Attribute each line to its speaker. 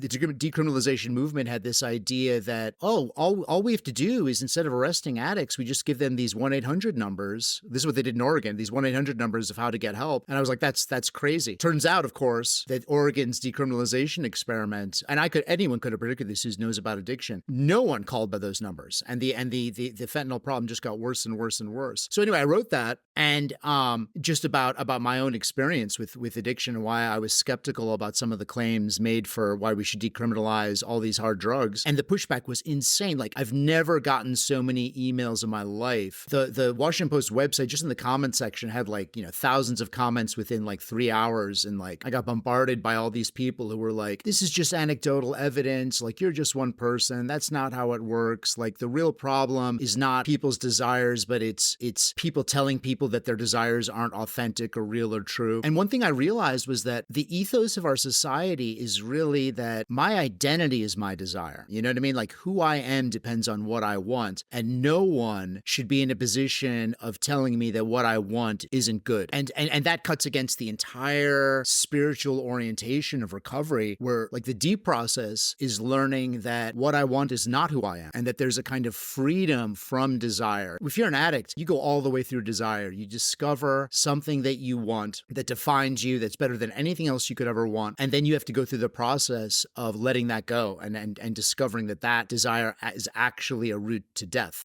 Speaker 1: the decriminalization movement had this idea that, oh, all we have to do is, instead of arresting addicts, we just give them these 1-800 numbers. This is what they did in Oregon, these 1-800 numbers of how to get help. And I was like, that's crazy. Turns out, of course, that Oregon's decriminalization experiment, and anyone could have predicted this who knows about addiction. No one called by those numbers. And the fentanyl problem just got worse and worse and worse. So anyway, I wrote that, and just about my own experience with addiction and why I was skeptical about some of the claims made for why we should decriminalize all these hard drugs. And the pushback was insane. Like, I've never gotten so many emails in my life. The Washington Post website, just in the comment section, had thousands of comments within 3 hours. And I got bombarded by all these people who were like, this is just anecdotal evidence. Like, you're just one person. That's not how it works. Like, the real problem is not people's desires, but it's people telling people that their desires aren't authentic or real or true. And one thing I realized was that the ethos of our society is really that my identity is my desire. You know what I mean? Like, who I am depends on what I want. And no one should be in a position of telling me that what I want isn't good. And that cuts against the entire spiritual orientation of recovery, where the deep process is learning that what I want is not who I am, and that there's a kind of freedom from desire. If you're an addict, you go all the way through desire. You discover something that you want, that defines you, that's better than anything else you could ever want. And then you have to go through the process of letting that go and discovering that desire is actually a route to death.